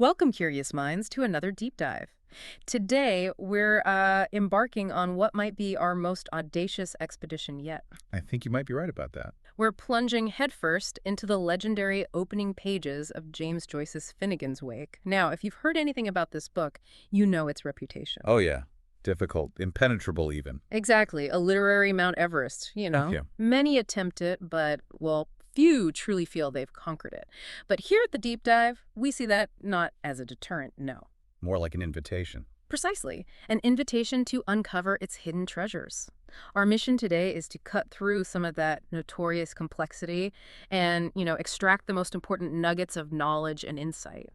Welcome, curious minds, to another deep dive. Today, we're embarking on what might be our most audacious expedition yet. I think you might be right about that. We're plunging headfirst into the legendary opening pages of James Joyce's Finnegans Wake. Now, if you've heard anything about this book, you know its reputation. Oh, yeah. Difficult, impenetrable even. Exactly, a literary Mount Everest, Yeah. Many attempt it, but, well, few truly feel they've conquered it. But here at the deep dive, we see that not as a deterrent, no. More like an invitation. Precisely, an invitation to uncover its hidden treasures. Our mission today is to cut through some of that notorious complexity and, extract the most important nuggets of knowledge and insight.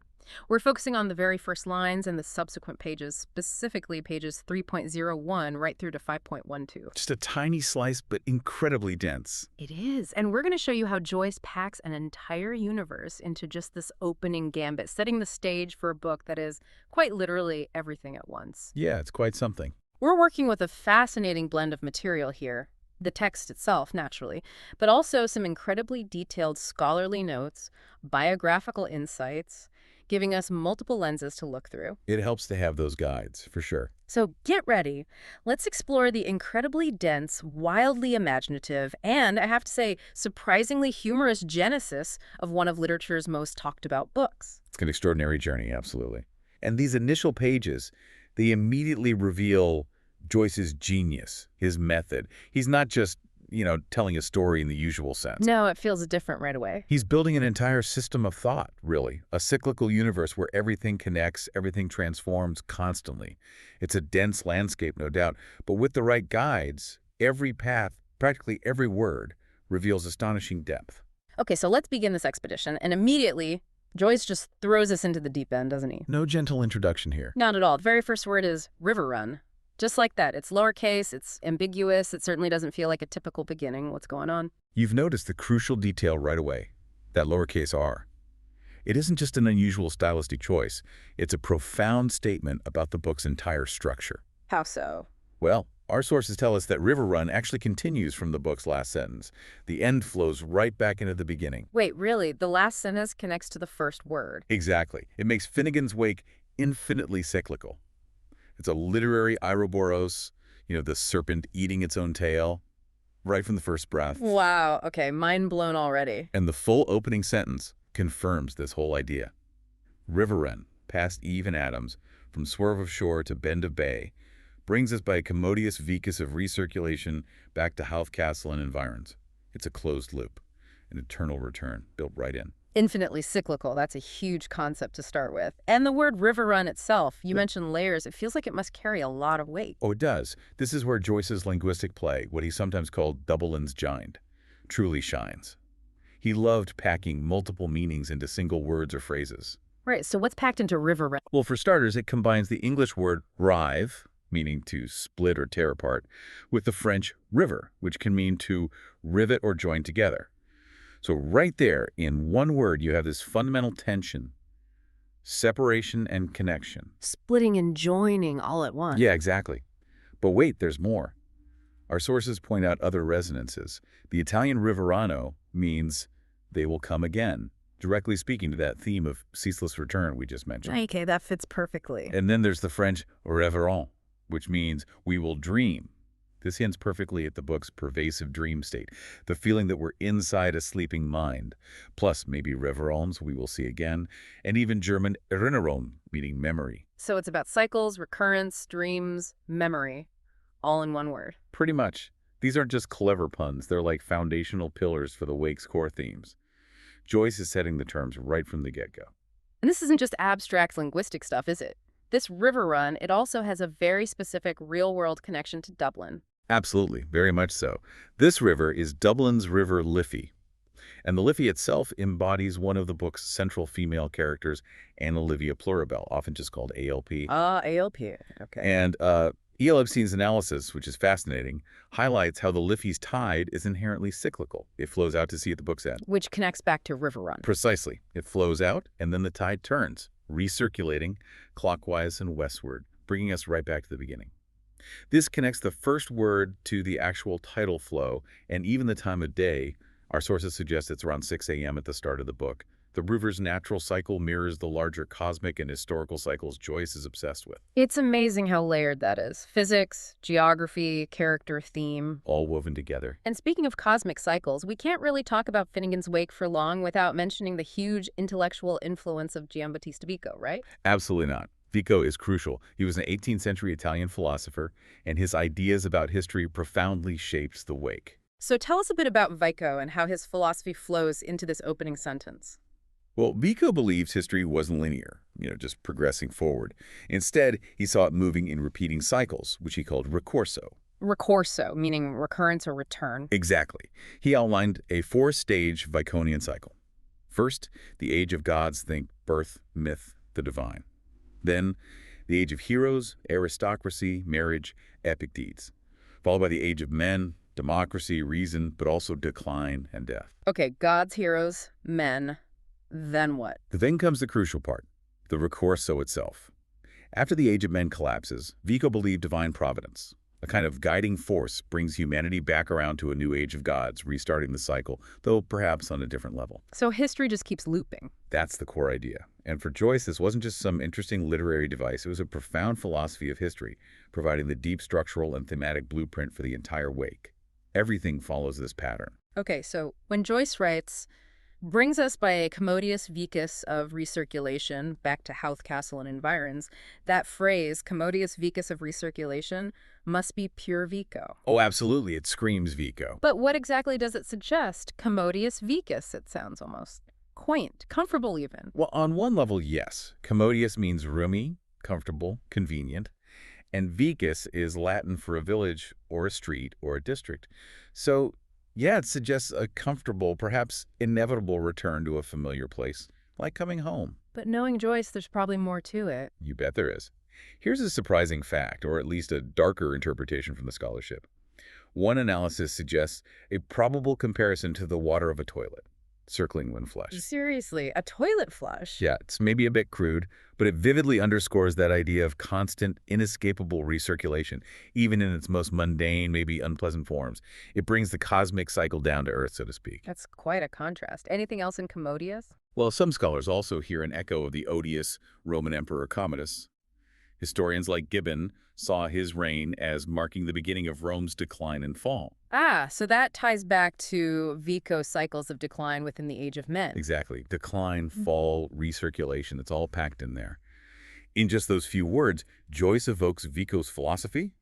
We're focusing on the very first lines and the subsequent pages, specifically pages 3.01 right through to 5.12. Just a tiny slice, but incredibly dense. It is, and we're going to show you how Joyce packs an entire universe into just this opening gambit, setting the stage for a book that is quite literally everything at once. Yeah, it's quite something. We're working with a fascinating blend of material here. The text itself, naturally, but also some incredibly detailed scholarly notes, biographical insights, giving us multiple lenses to look through. It helps to have those guides, for sure. So get ready. Let's explore the incredibly dense, wildly imaginative, and, I have to say, surprisingly humorous genesis of one of literature's most talked about books. It's an extraordinary journey, absolutely. And these initial pages, they immediately reveal Joyce's genius, his method. He's not just, telling a story in the usual sense. No, it feels different right away. He's building an entire system of thought, really. A cyclical universe where everything connects, everything transforms constantly. It's a dense landscape, no doubt. But with the right guides, every path, practically every word, reveals astonishing depth. Okay, so let's begin this expedition, and immediately, Joyce just throws us into the deep end, doesn't he? No gentle introduction here. Not at all. The very first word is Riverrun. Just like that. It's lowercase, it's ambiguous, it certainly doesn't feel like a typical beginning. What's going on? You've noticed the crucial detail right away, that lowercase r. It isn't just an unusual stylistic choice. It's a profound statement about the book's entire structure. How so? Well, our sources tell us that Riverrun actually continues from the book's last sentence. The end flows right back into the beginning. Wait, really? The last sentence connects to the first word? Exactly. It makes Finnegans Wake infinitely cyclical. It's a literary Ouroboros, the serpent eating its own tail, right from the first breath. Wow, okay, mind blown already. And the full opening sentence confirms this whole idea. Riverrun, past Eve and Adams, from swerve of shore to bend of bay, brings us by a commodious vicus of recirculation back to Howth Castle and environs. It's a closed loop, an eternal return, built right in. Infinitely cyclical, that's a huge concept to start with. And the word Riverrun itself, you mentioned layers, it feels like it must carry a lot of weight. Oh, it does. This is where Joyce's linguistic play, what he sometimes called Doubleland's Giant, truly shines. He loved packing multiple meanings into single words or phrases. Right, so what's packed into Riverrun? Well, for starters, it combines the English word rive, meaning to split or tear apart, with the French river, which can mean to rivet or join together. So right there, in one word, you have this fundamental tension, separation and connection. Splitting and joining all at once. Yeah, exactly. But wait, there's more. Our sources point out other resonances. The Italian riverano means they will come again, directly speaking to that theme of ceaseless return we just mentioned. Okay, that fits perfectly. And then there's the French reverrun, which means we will dream. This hints perfectly at the book's pervasive dream state, the feeling that we're inside a sleeping mind, plus maybe reverence we will see again, and even German Erinnerung, meaning memory. So it's about cycles, recurrence, dreams, memory, all in one word. Pretty much. These aren't just clever puns, they're like foundational pillars for the Wake's core themes. Joyce is setting the terms right from the get-go. And this isn't just abstract linguistic stuff, is it? This Riverrun, it also has a very specific real-world connection to Dublin. Absolutely, very much so. This river is Dublin's River Liffey, and the Liffey itself embodies one of the book's central female characters, Anna Livia Pluribel, often just called ALP. ALP, okay. And E.L. Epstein's analysis, which is fascinating, highlights how the Liffey's tide is inherently cyclical. It flows out to sea at the book's end. Which connects back to Riverrun. Precisely. It flows out, and then the tide turns, recirculating clockwise and westward, bringing us right back to the beginning. This connects the first word to the actual tidal flow and even the time of day. Our sources suggest it's around 6 a.m. at the start of the book, The river's natural cycle mirrors the larger cosmic and historical cycles Joyce is obsessed with, It's amazing how layered that is. Physics, geography, character, theme. all woven together. And speaking of cosmic cycles, we can't really talk about Finnegans Wake for long without mentioning the huge intellectual influence of Giambattista Vico, right? Absolutely not. Vico is crucial. He was an 18th century Italian philosopher, and his ideas about history profoundly shaped the Wake. So tell us a bit about Vico and how his philosophy flows into this opening sentence. Well, Vico believed history wasn't linear, just progressing forward. Instead, he saw it moving in repeating cycles, which he called ricorso. Ricorso, meaning recurrence or return. Exactly. He outlined a four-stage Viconian cycle. First, the age of gods, think birth, myth, the divine. Then, the age of heroes, aristocracy, marriage, epic deeds. Followed by the age of men, democracy, reason, but also decline and death. Okay, gods, heroes, men. Then what? Then comes the crucial part, the ricorso itself. After the age of men collapses, Vico believed divine providence, a kind of guiding force, brings humanity back around to a new age of gods, restarting the cycle, though perhaps on a different level. So history just keeps looping. That's the core idea. And for Joyce, this wasn't just some interesting literary device. It was a profound philosophy of history, providing the deep structural and thematic blueprint for the entire Wake. Everything follows this pattern. Okay, so when Joyce writes, brings us by a commodious vicus of recirculation back to Howth Castle and environs, that phrase, commodious vicus of recirculation, must be pure Vico. Oh, absolutely. It screams Vico. But what exactly does it suggest? Commodious vicus, it sounds almost quaint, comfortable even. Well, on one level, yes. Commodious means roomy, comfortable, convenient. And vicus is Latin for a village or a street or a district. So, yeah, it suggests a comfortable, perhaps inevitable return to a familiar place, like coming home. But knowing Joyce, there's probably more to it. You bet there is. Here's a surprising fact, or at least a darker interpretation from the scholarship. One analysis suggests a probable comparison to the water of a toilet, circling when flushed. Seriously, a toilet flush? Yeah, it's maybe a bit crude, but it vividly underscores that idea of constant, inescapable recirculation, even in its most mundane, maybe unpleasant forms. It brings the cosmic cycle down to earth, so to speak. That's quite a contrast. Anything else in commodious? Well, some scholars also hear an echo of the odious Roman Emperor Commodus. Historians like Gibbon saw his reign as marking the beginning of Rome's decline and fall. Ah, so that ties back to Vico's cycles of decline within the Age of Men. Exactly. Decline, fall, recirculation, it's all packed in there. In just those few words, Joyce evokes Vico's philosophy,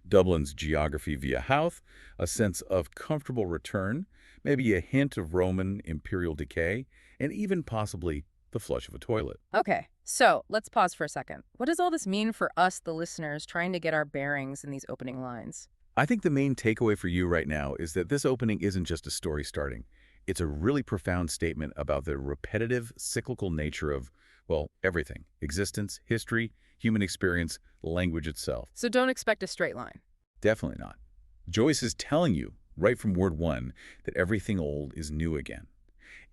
Dublin's geography via Howth, a sense of comfortable return, maybe a hint of Roman imperial decay, and even possibly the flush of a toilet. Okay, so let's pause for a second. What does all this mean for us, the listeners, trying to get our bearings in these opening lines? I think the main takeaway for you right now is that this opening isn't just a story starting. It's a really profound statement about the repetitive, cyclical nature of, well, everything. Existence, history, human experience, language itself. So don't expect a straight line. Definitely not. Joyce is telling you, right from word one, that everything old is new again.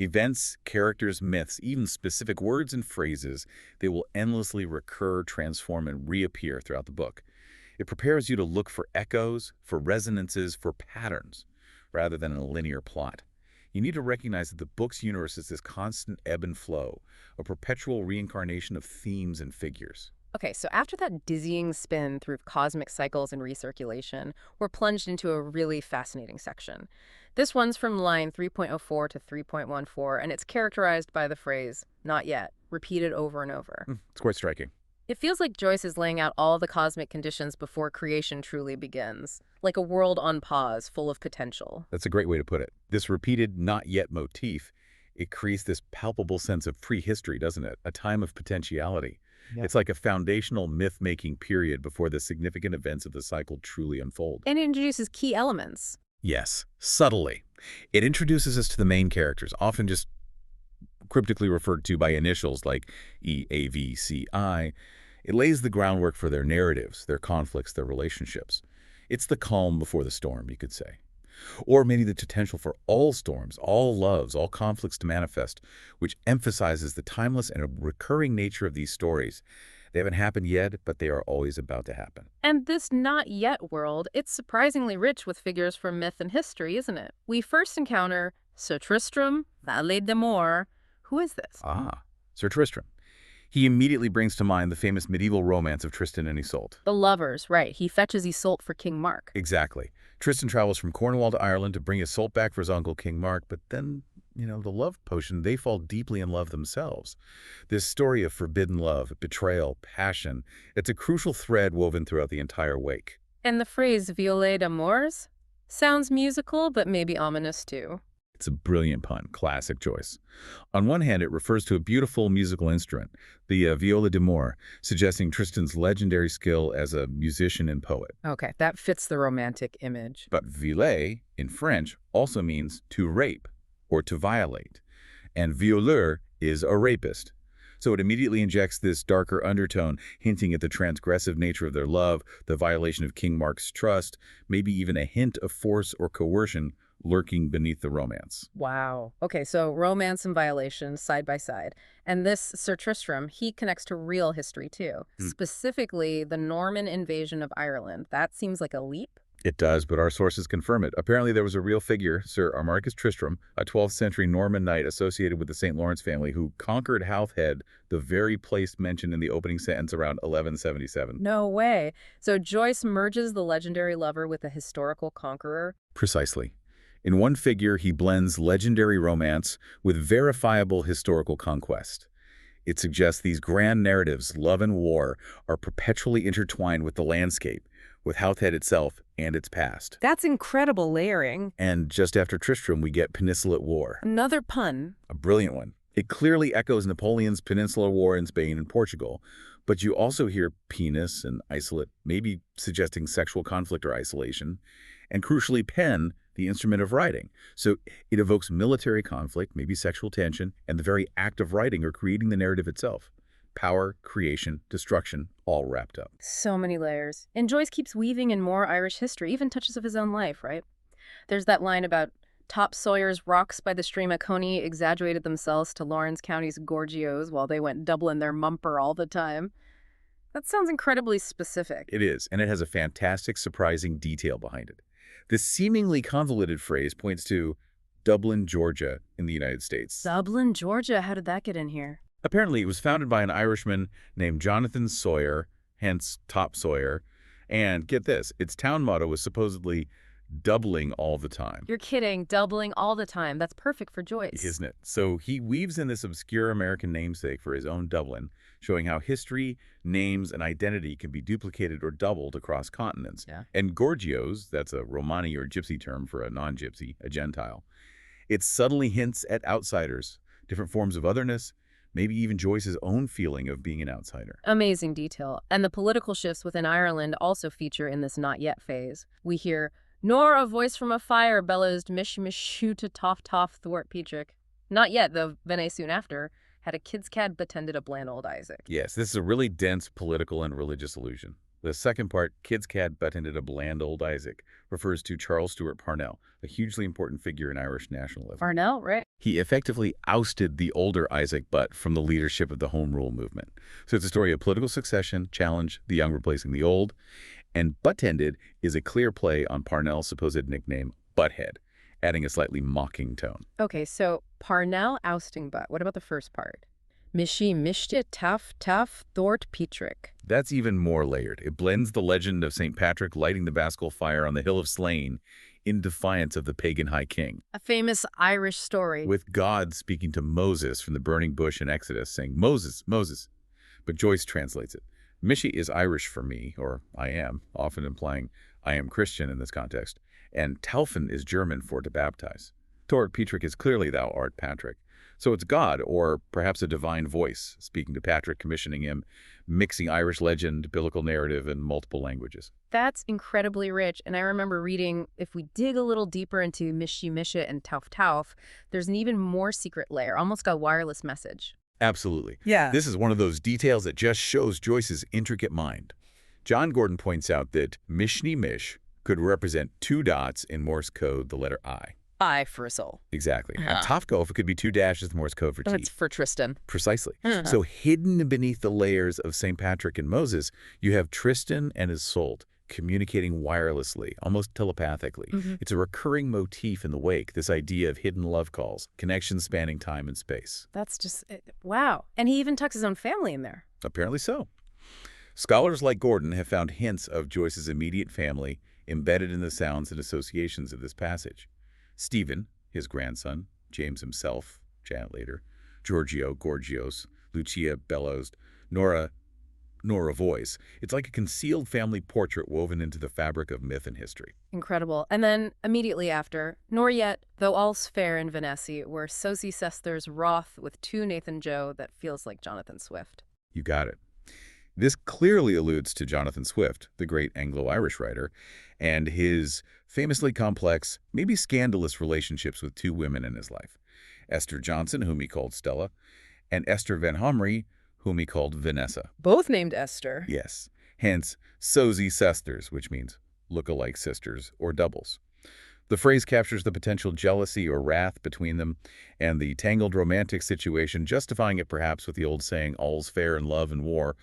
Events, characters, myths, even specific words and phrases, they will endlessly recur, transform, and reappear throughout the book. It prepares you to look for echoes, for resonances, for patterns, rather than a linear plot. You need to recognize that the book's universe is this constant ebb and flow, a perpetual reincarnation of themes and figures. Okay, so after that dizzying spin through cosmic cycles and recirculation, we're plunged into a really fascinating section. This one's from line 3.04 to 3.14, and it's characterized by the phrase, not yet, repeated over and over. It's quite striking. It feels like Joyce is laying out all the cosmic conditions before creation truly begins, like a world on pause, full of potential. That's a great way to put it. This repeated not yet motif, it creates this palpable sense of prehistory, doesn't it? A time of potentiality. Yeah. It's like a foundational myth-making period before the significant events of the cycle truly unfold. And it introduces key elements. Yes, subtly. It introduces us to the main characters, often just cryptically referred to by initials like E, A, V, C, I. It lays the groundwork for their narratives, their conflicts, their relationships. It's the calm before the storm, you could say. Or maybe the potential for all storms, all loves, all conflicts to manifest, which emphasizes the timeless and recurring nature of these stories. They haven't happened yet, but they are always about to happen. And this not yet world, it's surprisingly rich with figures from myth and history, isn't it? We first encounter Sir Tristram, valet d'amour, Who is this? Ah, Sir Tristram. He immediately brings to mind the famous medieval romance of Tristan and Iseult. The lovers, right. He fetches Iseult for King Mark. Exactly. Tristan travels from Cornwall to Ireland to bring Iseult back for his uncle, King Mark, but then, the love potion, they fall deeply in love themselves. This story of forbidden love, betrayal, passion, it's a crucial thread woven throughout the entire wake. And the phrase violet d'amours sounds musical, but maybe ominous too. It's a brilliant pun, classic Joyce. On one hand, it refers to a beautiful musical instrument, the viola d'amour, suggesting Tristan's legendary skill as a musician and poet. Okay, that fits the romantic image. But violer, in French, also means to rape or to violate, and violeur is a rapist. So it immediately injects this darker undertone, hinting at the transgressive nature of their love, the violation of King Mark's trust, maybe even a hint of force or coercion lurking beneath the romance. Wow. Okay, so romance and violation side by side. And this Sir Tristram, he connects to real history too. Specifically, the Norman invasion of Ireland. That seems like a leap. It does, but our sources confirm it. Apparently there was a real figure, Sir Armarchus Tristram, a 12th century Norman knight associated with the St. Lawrence family who conquered Howth Head, the very place mentioned in the opening sentence around 1177. No way. So Joyce merges the legendary lover with a historical conqueror? Precisely. In one figure, he blends legendary romance with verifiable historical conquest. It suggests these grand narratives, love and war, are perpetually intertwined with the landscape, with Howth Head itself and its past. That's incredible layering. And just after Tristram, we get Peninsular War. Another pun. A brilliant one. It clearly echoes Napoleon's Peninsular War in Spain and Portugal, but you also hear penis and isolate, maybe suggesting sexual conflict or isolation, and crucially pen, the instrument of writing. So it evokes military conflict, maybe sexual tension, and the very act of writing or creating the narrative itself. Power, creation, destruction, all wrapped up. So many layers. And Joyce keeps weaving in more Irish history, even touches of his own life, right? There's that line about top sawyers rocks by the stream of Coney exaggerated themselves to Lawrence County's gorgios while they went doubling their mumper all the time. That sounds incredibly specific. It is, and it has a fantastic, surprising detail behind it. This seemingly convoluted phrase points to Dublin, Georgia, in the United States. Dublin, Georgia? How did that get in here? Apparently, it was founded by an Irishman named Jonathan Sawyer, hence Top Sawyer. And get this, its town motto was supposedly doubling all the time. You're kidding. Doubling all the time. That's perfect for Joyce. Isn't it? So he weaves in this obscure American namesake for his own Dublin, showing how history, names, and identity can be duplicated or doubled across continents. Yeah. And Gorgios, that's a Romani or Gypsy term for a non-Gypsy, a Gentile, it subtly hints at outsiders, different forms of otherness, maybe even Joyce's own feeling of being an outsider. Amazing detail. And the political shifts within Ireland also feature in this not yet phase. We hear, nor a voice from a fire bellows mish mishu to toff toff thwart Petrick. Not yet, though Vene soon after had a kid's cad betended a bland old Isaac. Yes, this is a really dense political and religious allusion. The second part, kid's cad betended a bland old Isaac, refers to Charles Stewart Parnell, a hugely important figure in Irish nationalism. Parnell, right? He effectively ousted the older Isaac Butt from the leadership of the Home Rule movement. So it's a story of political succession, challenge, the young replacing the old, and Buttended is a clear play on Parnell's supposed nickname, Butthead, adding a slightly mocking tone. Okay, so Parnell ousting Butt. What about the first part? Mishi mishte taf taf thort Petrick. That's even more layered. It blends the legend of St. Patrick lighting the Bascal fire on the Hill of Slain in defiance of the pagan High King. A famous Irish story. With God speaking to Moses from the burning bush in Exodus, saying, Moses, Moses. But Joyce translates it. Mishi is Irish for me, or I am, often implying I am Christian in this context, and Taufen is German for to baptize. Tort Petrick is clearly thou art Patrick. So it's God, or perhaps a divine voice, speaking to Patrick, commissioning him, mixing Irish legend, biblical narrative, and multiple languages. That's incredibly rich, and I remember reading, if we dig a little deeper into Mishi Misha and Tauf Tauf, there's an even more secret layer, almost a wireless message. Absolutely. Yeah. This is one of those details that just shows Joyce's intricate mind. John Gordon points out that Mishni Mish could represent 2 dots in Morse code, the letter I. I for a soul. Exactly. Yeah. And Tofko, it could be 2 dashes, Morse code for T. That's for Tristan. Precisely. So hidden beneath the layers of St. Patrick and Moses, you have Tristan and Iseult, communicating wirelessly, almost telepathically. It's a recurring motif in the Wake, this idea of hidden love calls, connections spanning time and space. That's just, wow. And he even tucks his own family in there. Apparently so. Scholars like Gordon have found hints of Joyce's immediate family embedded in the sounds and associations of this passage. Stephen, his grandson, James himself, Janet later, Giorgio, Gorgios, Lucia, Bellows, Nora voice. It's like a concealed family portrait woven into the fabric of myth and history. Incredible. And then immediately after, nor yet, though all's fair in Venesi, where Sosie Sester's wroth with two Nathan Joe that feels like Jonathan Swift. You got it. This clearly alludes to Jonathan Swift, the great Anglo-Irish writer, and his famously complex, maybe scandalous relationships with two women in his life. Esther Johnson, whom he called Stella, and Esther Van Homrey, whom he called Vanessa. Both named Esther. Yes. Hence, Sosie Sisters, which means look-alike sisters or doubles. The phrase captures the potential jealousy or wrath between them and the tangled romantic situation, justifying it perhaps with the old saying, all's fair in love and war,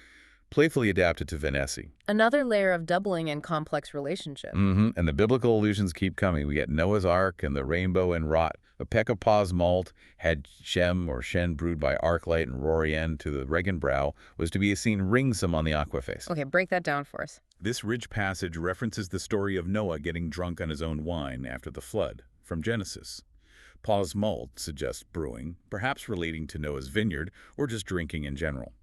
playfully adapted to Venesi. Another layer of doubling and complex relationship. And the biblical allusions keep coming. We get Noah's Ark and the rainbow and rot. A peck of Paz malt had Shem or Shen brewed by Arclight and Rorien to the Regan brow was to be seen ringsome on the aquaface. Okay, break that down for us. This rich passage references the story of Noah getting drunk on his own wine after the flood from Genesis. Paz malt suggests brewing, perhaps relating to Noah's vineyard or just drinking in general.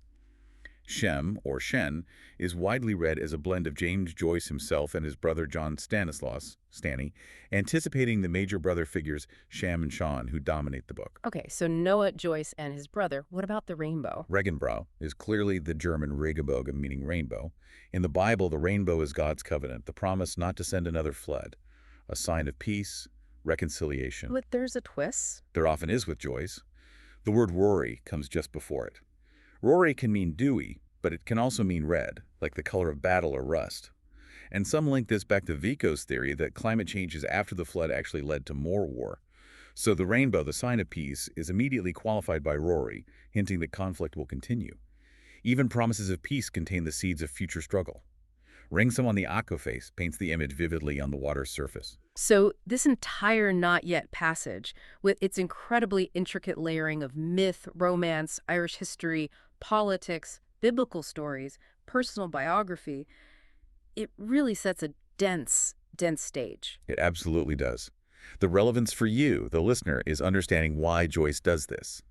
Shem, or Shen, is widely read as a blend of James Joyce himself and his brother John Stanislaus, Stanny, anticipating the major brother figures Sham and Sean who dominate the book. Okay, so Noah, Joyce, and his brother. What about the rainbow? Regenbrau is clearly the German Regenbogen, meaning rainbow. In the Bible, the rainbow is God's covenant, the promise not to send another flood, a sign of peace, reconciliation. But there's a twist. There often is with Joyce. The word Rory comes just before it. Rory can mean dewy, but it can also mean red, like the color of battle or rust. And some link this back to Vico's theory that climate changes after the flood actually led to more war. So the rainbow, the sign of peace, is immediately qualified by Rory, hinting that conflict will continue. Even promises of peace contain the seeds of future struggle. Ringsome on the aquaface paints the image vividly on the water's surface. So this entire not yet passage, with its incredibly intricate layering of myth, romance, Irish history, politics, biblical stories, personal biography, it really sets a dense stage. It absolutely does. The relevance for you, the listener, is understanding why Joyce does this.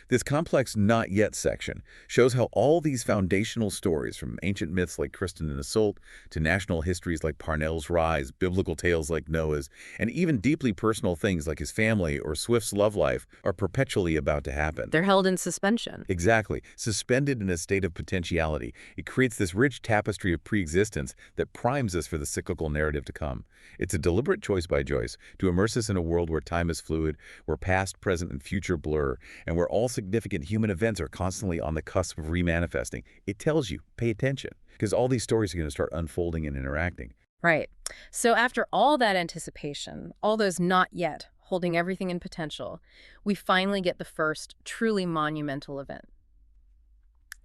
This complex not yet section shows how all these foundational stories, from ancient myths like Tristan and Iseult to national histories like Parnell's Rise, biblical tales like Noah's, and even deeply personal things like his family or Swift's love life, are perpetually about to happen. They're held in suspension. Exactly. Suspended in a state of potentiality. It creates this rich tapestry of pre-existence that primes us for the cyclical narrative to come. It's a deliberate choice by Joyce to immerse us in a world where time is fluid, where past, present, and future blur, and where all significant human events are constantly on the cusp of remanifesting. It tells you, pay attention, because all these stories are going to start unfolding and interacting. Right. So after all that anticipation, all those not yet, holding everything in potential, we finally get the first truly monumental event.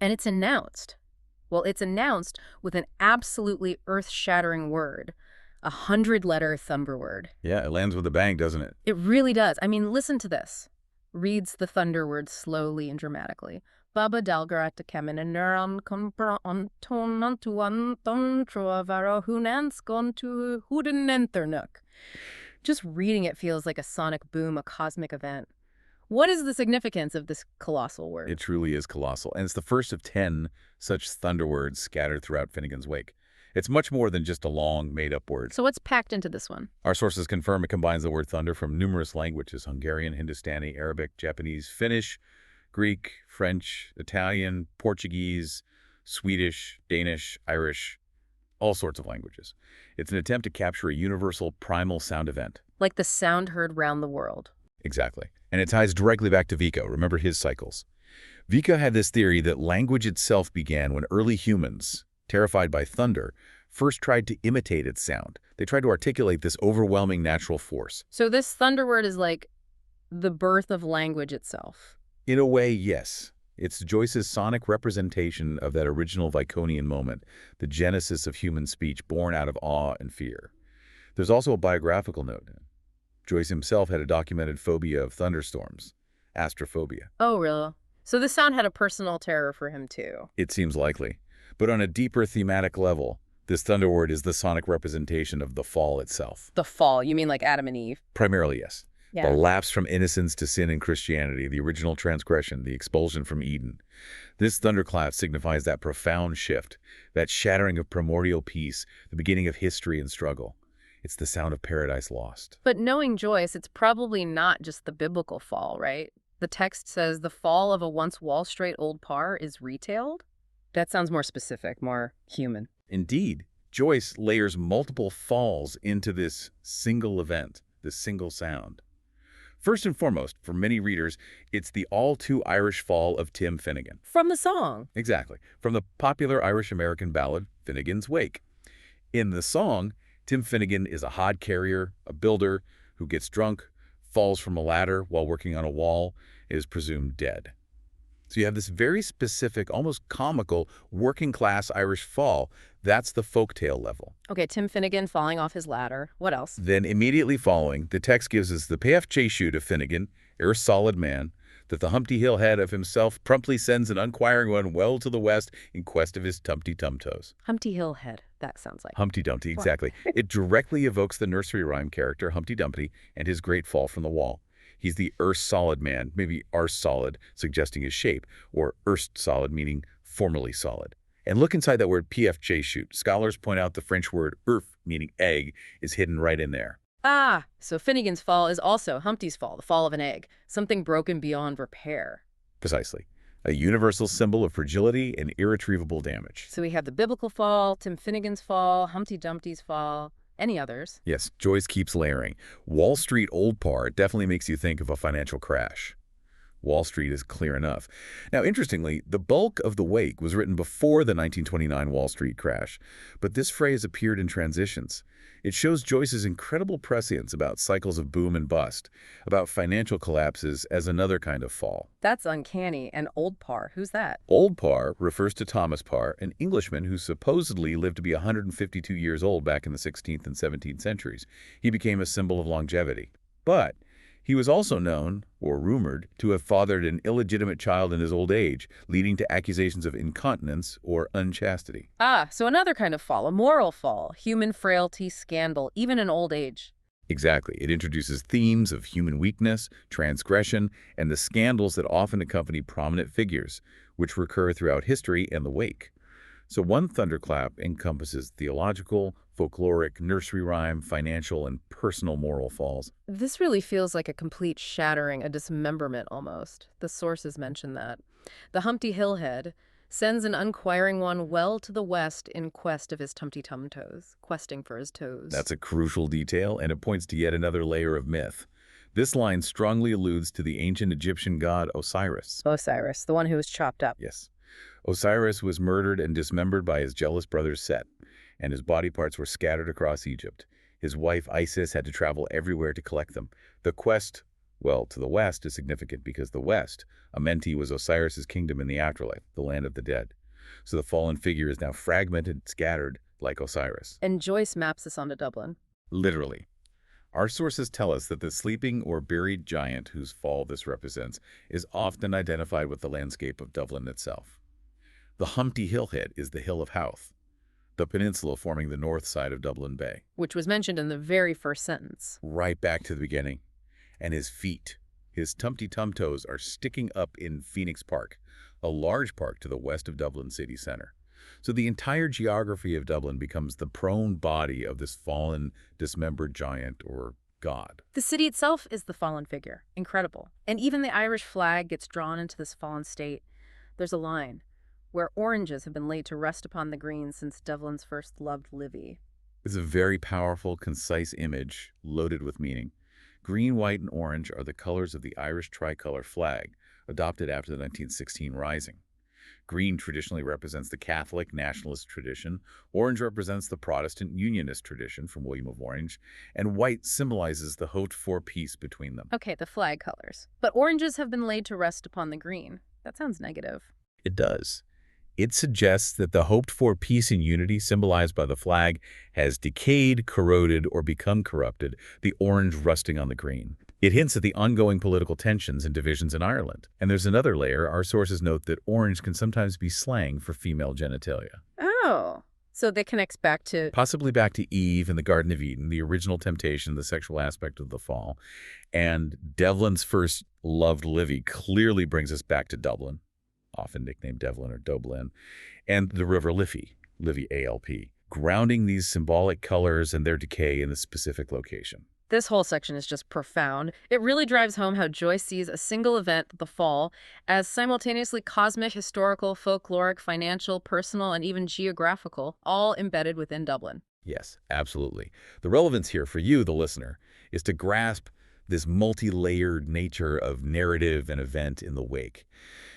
And it's announced. Well, it's announced with an absolutely earth-shattering word. 100-letter thunder word. Yeah, it lands with a bang, doesn't it? It really does. I mean, listen to this. Reads the thunder word slowly and dramatically. Baba dalgarat kemeneran compra onton to anton troavaro hunanskon to hudenenternuk. Just reading it feels like a sonic boom, a cosmic event. What is the significance of this colossal word? It truly is colossal, and it's the first of 10 such thunder words scattered throughout Finnegans Wake. It's much more than just a long, made-up word. So what's packed into this one? Our sources confirm it combines the word thunder from numerous languages: Hungarian, Hindustani, Arabic, Japanese, Finnish, Greek, French, Italian, Portuguese, Swedish, Danish, Irish, all sorts of languages. It's an attempt to capture a universal primal sound event. Like the sound heard round the world. Exactly. And it ties directly back to Vico. Remember his cycles. Vico had this theory that language itself began when early humans, terrified by thunder, first tried to imitate its sound. They tried to articulate this overwhelming natural force. So this thunder word is like the birth of language itself. In a way, yes. It's Joyce's sonic representation of that original Viconian moment, the genesis of human speech born out of awe and fear. There's also a biographical note. Joyce himself had a documented phobia of thunderstorms, astrophobia. Oh, really? So this sound had a personal terror for him, too. It seems likely. But on a deeper thematic level, this thunder word is the sonic representation of the fall itself. The fall, you mean like Adam and Eve? Primarily, yes. Yeah. The lapse from innocence to sin in Christianity, the original transgression, the expulsion from Eden. This thunderclap signifies that profound shift, that shattering of primordial peace, the beginning of history and struggle. It's the sound of paradise lost. But knowing Joyce, it's probably not just the biblical fall, right? The text says the fall of a once Wall Street old par is retailed? That sounds more specific, more human. Indeed, Joyce layers multiple falls into this single event, this single sound. First and foremost, for many readers, it's the all-too-Irish fall of Tim Finnegan. From the song. Exactly. From the popular Irish-American ballad, Finnegans Wake. In the song, Tim Finnegan is a hod carrier, a builder, who gets drunk, falls from a ladder while working on a wall, and is presumed dead. So you have this very specific, almost comical, working-class Irish fall. That's the folktale level. Okay, Tim Finnegan falling off his ladder. What else? Then immediately following, the text gives us the payoff chashu of Finnegan, ere solid man, that the Humpty Hill head of himself promptly sends an unquiring one well to the west in quest of his Humpty Tumtoes. Humpty Hill head, that sounds like. Humpty Dumpty, exactly. It directly evokes the nursery rhyme character Humpty Dumpty and his great fall from the wall. He's the erst solid man, maybe arse solid, suggesting his shape, or erst solid, meaning formerly solid. And look inside that word pf shoot. Scholars point out the French word "oeuf," meaning egg, is hidden right in there. Ah, so Finnegan's fall is also Humpty's fall, the fall of an egg, something broken beyond repair. Precisely. A universal symbol of fragility and irretrievable damage. So we have the biblical fall, Tim Finnegan's fall, Humpty Dumpty's fall. Any others? Yes, Joyce keeps layering. Wall Street old par definitely makes you think of a financial crash. Wall Street is clear enough. Now, interestingly, the bulk of the wake was written before the 1929 Wall Street crash, but this phrase appeared in transitions. It shows Joyce's incredible prescience about cycles of boom and bust, about financial collapses as another kind of fall. That's uncanny. And old par, who's that? Old Parr refers to Thomas Parr, an Englishman who supposedly lived to be 152 years old back in the 16th and 17th centuries. He became a symbol of longevity. But he was also known, or rumored, to have fathered an illegitimate child in his old age, leading to accusations of incontinence or unchastity. Ah, so another kind of fall, a moral fall, human frailty, scandal, even in old age. Exactly. It introduces themes of human weakness, transgression, and the scandals that often accompany prominent figures, which recur throughout history and the wake. So one thunderclap encompasses theological, folkloric, nursery rhyme, financial, and personal moral falls. This really feels like a complete shattering, a dismemberment almost. The sources mention that. The Humpty Hill head sends an unquiring one well to the west in quest of his Humpty Tumtoes, questing for his toes. That's a crucial detail, and it points to yet another layer of myth. This line strongly alludes to the ancient Egyptian god Osiris. Osiris, the one who was chopped up. Yes. Osiris was murdered and dismembered by his jealous brother Set, and his body parts were scattered across Egypt. His wife Isis had to travel everywhere to collect them. The quest, well, to the west is significant because the west, Amenti, was Osiris's kingdom in the afterlife, the land of the dead. So the fallen figure is now fragmented, scattered, like Osiris. And Joyce maps this onto Dublin. Literally. Our sources tell us that the sleeping or buried giant whose fall this represents is often identified with the landscape of Dublin itself. The Humpty Hill head is the Hill of Howth, the peninsula forming the north side of Dublin Bay. Which was mentioned in the very first sentence. Right back to the beginning. And his feet, his Humpty Tumtoes, are sticking up in Phoenix Park, a large park to the west of Dublin city center. So the entire geography of Dublin becomes the prone body of this fallen, dismembered giant or god. The city itself is the fallen figure. Incredible. And even the Irish flag gets drawn into this fallen state. There's a line, where oranges have been laid to rest upon the green since Dublin's first loved Livy. It's a very powerful, concise image, loaded with meaning. Green, white, and orange are the colors of the Irish tricolor flag, adopted after the 1916 Rising. Green traditionally represents the Catholic nationalist tradition, orange represents the Protestant unionist tradition from William of Orange, and white symbolizes the hoped-for peace between them. Okay, the flag colors. But oranges have been laid to rest upon the green. That sounds negative. It does. It suggests that the hoped-for peace and unity symbolized by the flag has decayed, corroded, or become corrupted, the orange rusting on the green. It hints at the ongoing political tensions and divisions in Ireland. And there's another layer. Our sources note that orange can sometimes be slang for female genitalia. Oh, so that connects back to... Possibly back to Eve in the Garden of Eden, the original temptation, the sexual aspect of the fall. And Devlin's first loved Livy clearly brings us back to Dublin, often nicknamed Devlin or Dublin, and the river Liffey, Livy ALP, grounding these symbolic colors and their decay in a specific location. This whole section is just profound. It really drives home how Joyce sees a single event, the fall, as simultaneously cosmic, historical, folkloric, financial, personal, and even geographical, all embedded within Dublin. Yes, absolutely. The relevance here for you, the listener, is to grasp this multi-layered nature of narrative and event in the wake.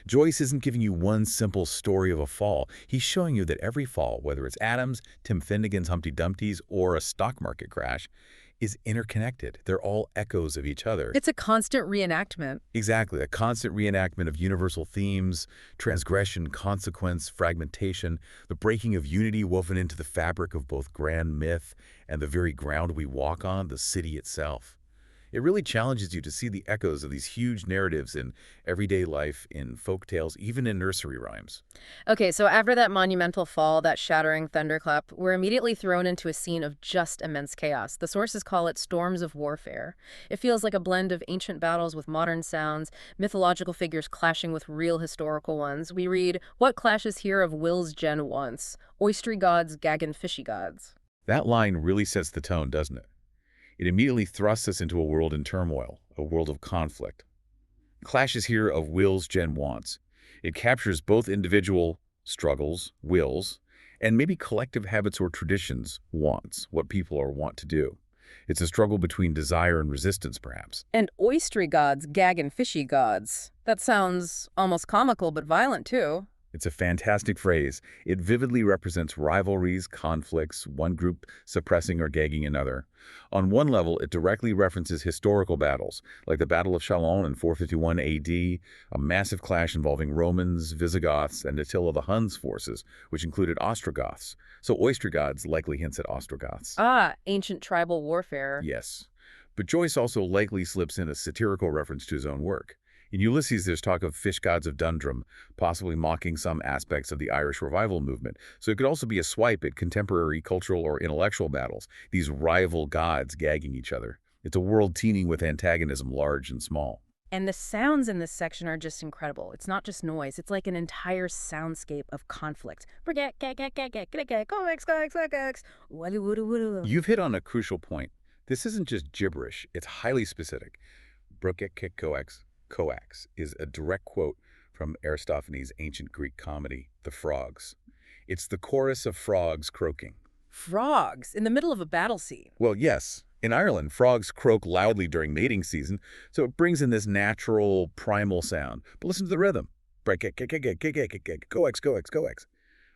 Joyce isn't giving you one simple story of a fall. He's showing you that every fall, whether it's Adams, Tim Finnegan's Humpty Dumpty's, or a stock market crash, is interconnected. They're all echoes of each other. It's a constant reenactment. Exactly, a constant reenactment of universal themes, transgression, consequence, fragmentation, the breaking of unity woven into the fabric of both grand myth and the very ground we walk on, the city itself. It really challenges you to see the echoes of these huge narratives in everyday life, in folk tales, even in nursery rhymes. Okay, so after that monumental fall, that shattering thunderclap, we're immediately thrown into a scene of just immense chaos. The sources call it storms of warfare. It feels like a blend of ancient battles with modern sounds, mythological figures clashing with real historical ones. We read, "What clashes here of wills gen once? Oystery gods, gaggin' fishy gods." That line really sets the tone, doesn't it? It immediately thrusts us into a world in turmoil, a world of conflict. Clashes here of wills gen wants. It captures both individual struggles, wills, and maybe collective habits or traditions, wants, what people are wont to do. It's a struggle between desire and resistance, perhaps. And oystery gods, gaggin' fishy gods. That sounds almost comical, but violent, too. It's a fantastic phrase. It vividly represents rivalries, conflicts, one group suppressing or gagging another. On one level, it directly references historical battles, like the Battle of Chalon in 451 AD, a massive clash involving Romans, Visigoths, and Attila the Hun's forces, which included Ostrogoths. So oyster gods likely hints at Ostrogoths. Ah, ancient tribal warfare. Yes. But Joyce also likely slips in a satirical reference to his own work. In Ulysses, there's talk of fish gods of Dundrum, possibly mocking some aspects of the Irish revival movement. So it could also be a swipe at contemporary cultural or intellectual battles, these rival gods gagging each other. It's a world teeming with antagonism, large and small. And the sounds in this section are just incredible. It's not just noise. It's like an entire soundscape of conflict. You've hit on a crucial point. This isn't just gibberish. It's highly specific. Coax is a direct quote from Aristophanes' ancient Greek comedy, The Frogs. It's the chorus of frogs croaking. Frogs in the middle of a battle scene. Well, yes. In Ireland, frogs croak loudly during mating season, so it brings in this natural, primal sound. But listen to the rhythm. Coax.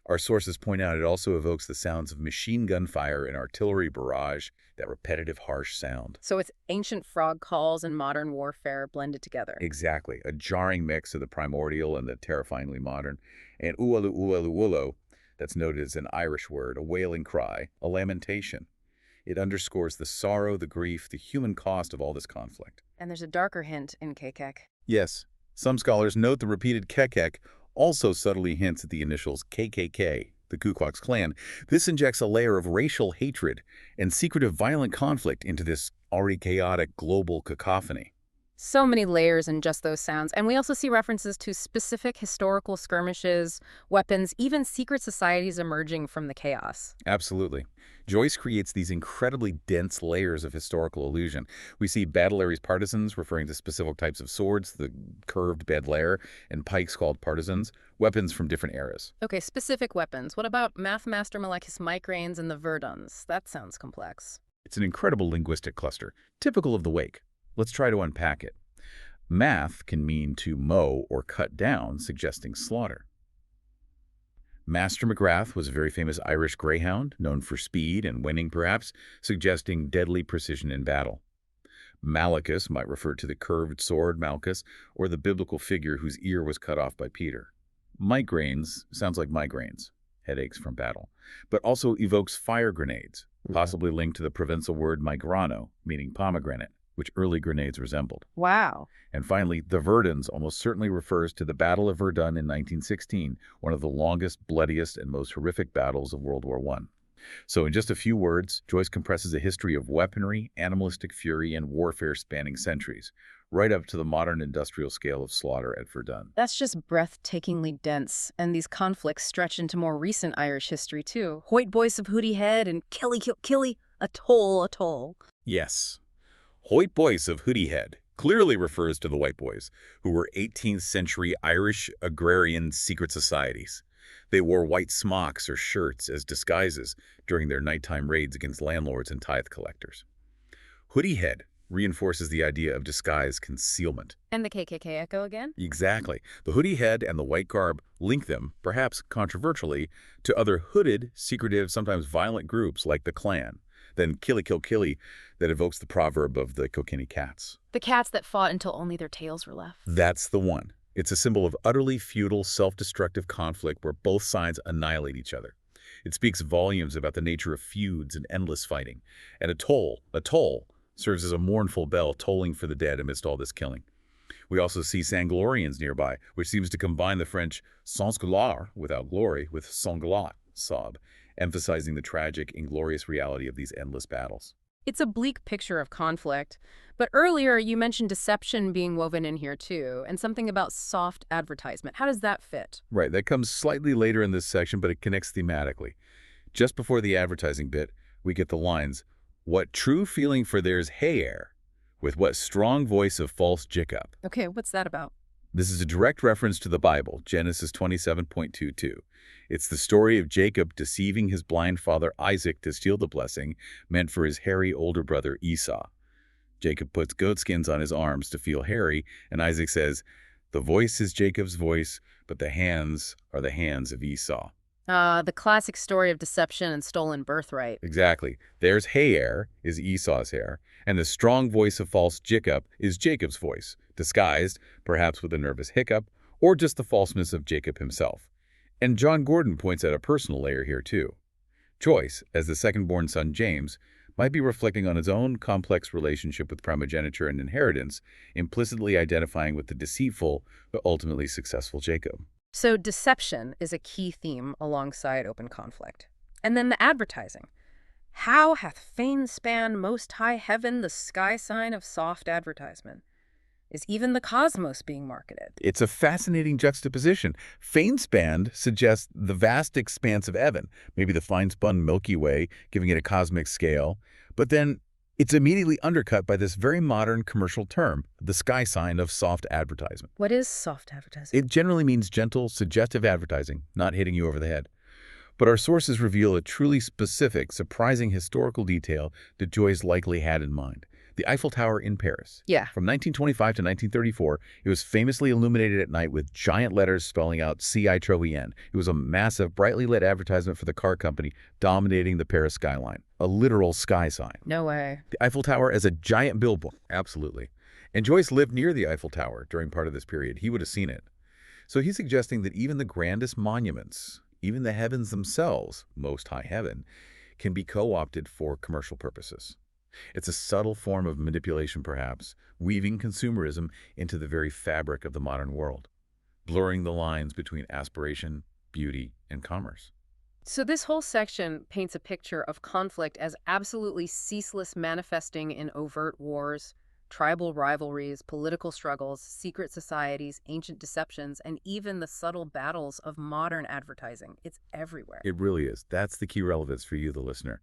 Our sources point out it also evokes the sounds of machine gun fire and artillery barrage, that repetitive, harsh sound. So it's ancient frog calls and modern warfare blended together. Exactly. A jarring mix of the primordial and the terrifyingly modern. And ualu, that's noted as an Irish word, a wailing cry, a lamentation. It underscores the sorrow, the grief, the human cost of all this conflict. And there's a darker hint in Kekek. Yes. Some scholars note the repeated kekek also subtly hints at the initials KKK, the Ku Klux Klan. This injects a layer of racial hatred and secretive violent conflict into this already chaotic global cacophony. So many layers in just those sounds. And we also see references to specific historical skirmishes, weapons, even secret societies emerging from the chaos. Absolutely. Joyce creates these incredibly dense layers of historical allusion. We see battle aries partisans referring to specific types of swords, the curved bedlaire, and pikes called partisans, weapons from different eras. Okay, specific weapons. What about Mathmaster Malachus Migraines and the Verduns? That sounds complex. It's an incredible linguistic cluster, typical of the Wake. Let's try to unpack it. Math can mean to mow or cut down, suggesting slaughter. Master McGrath was a very famous Irish greyhound, known for speed and winning perhaps, suggesting deadly precision in battle. Malachus might refer to the curved sword Malchus, or the biblical figure whose ear was cut off by Peter. Migraines sounds like migraines, headaches from battle, but also evokes fire grenades, possibly linked to the Provençal word migrano, meaning pomegranate, which early grenades resembled. Wow. And finally, the Verduns almost certainly refers to the Battle of Verdun in 1916, one of the longest, bloodiest, and most horrific battles of World War I. So in just a few words, Joyce compresses a history of weaponry, animalistic fury, and warfare spanning centuries, right up to the modern industrial scale of slaughter at Verdun. That's just breathtakingly dense, and these conflicts stretch into more recent Irish history too. Hoyt Boyce of Hooty Head and Killy, Atoll. Yes. Hoyt Boyce of Hooty Head clearly refers to the White Boys, who were 18th century Irish agrarian secret societies. They wore white smocks or shirts as disguises during their nighttime raids against landlords and tithe collectors. Hooty Head reinforces the idea of disguise concealment. And the KKK echo again? Exactly. The hoodie head and the white garb link them, perhaps controversially, to other hooded, secretive, sometimes violent groups like the Klan. Then Killy, that evokes the proverb of the Kilkenny cats. The cats that fought until only their tails were left. That's the one. It's a symbol of utterly feudal, self-destructive conflict where both sides annihilate each other. It speaks volumes about the nature of feuds and endless fighting. And a toll, serves as a mournful bell tolling for the dead amidst all this killing. We also see Sanglorians nearby, which seems to combine the French sans gloire, without glory, with sanglotte, sob, emphasizing the tragic, inglorious reality of these endless battles. It's a bleak picture of conflict. But earlier you mentioned deception being woven in here too, and something about soft advertisement. How does that fit? Right, that comes slightly later in this section, but it connects thematically. Just before the advertising bit, we get the lines, "What true feeling for there's hey air, with what strong voice of false Jacob." Okay, what's that about? This is a direct reference to the Bible, Genesis 27.22. It's the story of Jacob deceiving his blind father Isaac to steal the blessing meant for his hairy older brother Esau. Jacob puts goatskins on his arms to feel hairy, and Isaac says, "The voice is Jacob's voice, but the hands are the hands of Esau." The classic story of deception and stolen birthright. Exactly. There's hay hair is Esau's hair, and the strong voice of false Jacob is Jacob's voice, disguised, perhaps with a nervous hiccup, or just the falseness of Jacob himself. And John Gordon points out a personal layer here too. Joyce, as the second-born son James, might be reflecting on his own complex relationship with primogeniture and inheritance, implicitly identifying with the deceitful but ultimately successful Jacob. So deception is a key theme alongside open conflict. And then the advertising. How hath fain span most high heaven the sky sign of soft advertisement? Is even the cosmos being marketed? It's a fascinating juxtaposition. Fainspan suggests the vast expanse of heaven, maybe the fine-spun Milky Way, giving it a cosmic scale. But then it's immediately undercut by this very modern commercial term, the sky sign of soft advertisement. What is soft advertising? It generally means gentle, suggestive advertising, not hitting you over the head. But our sources reveal a truly specific, surprising historical detail that Joyce likely had in mind. The Eiffel Tower in Paris. Yeah. From 1925 to 1934, it was famously illuminated at night with giant letters spelling out CITROE An. It was a massive, brightly lit advertisement for the car company dominating the Paris skyline. A literal sky sign. No way. The Eiffel Tower as a giant billboard. Absolutely. And Joyce lived near the Eiffel Tower during part of this period. He would have seen it. So he's suggesting that even the grandest monuments, even the heavens themselves, most high heaven, can be co-opted for commercial purposes. It's a subtle form of manipulation, perhaps, weaving consumerism into the very fabric of the modern world, blurring the lines between aspiration, beauty, and commerce. So this whole section paints a picture of conflict as absolutely ceaseless, manifesting in overt wars, tribal rivalries, political struggles, secret societies, ancient deceptions, and even the subtle battles of modern advertising. It's everywhere. It really is. That's the key relevance for you, the listener.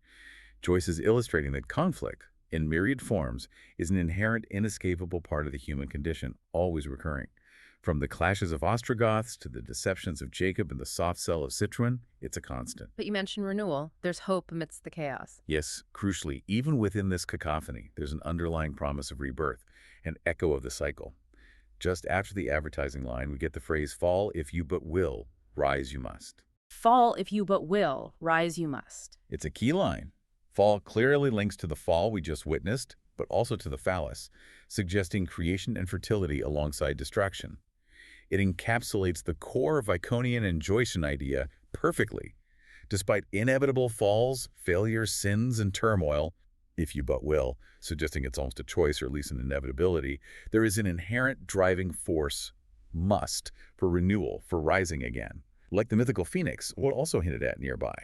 Joyce is illustrating that conflict, in myriad forms, is an inherent, inescapable part of the human condition, always recurring. From the clashes of Ostrogoths to the deceptions of Jacob and the soft cell of Citroën, it's a constant. But you mentioned renewal. There's hope amidst the chaos. Yes, crucially, even within this cacophony, there's an underlying promise of rebirth, an echo of the cycle. Just after the advertising line, we get the phrase, "Fall if you but will, rise you must." Fall if you but will, rise you must. It's a key line. Fall clearly links to the fall we just witnessed, but also to the phallus, suggesting creation and fertility alongside destruction. It encapsulates the core Viconian and Joycean idea perfectly. Despite inevitable falls, failures, sins, and turmoil, if you but will, suggesting it's almost a choice or at least an inevitability, there is an inherent driving force, must, for renewal, for rising again. Like the mythical phoenix, what also hinted at nearby.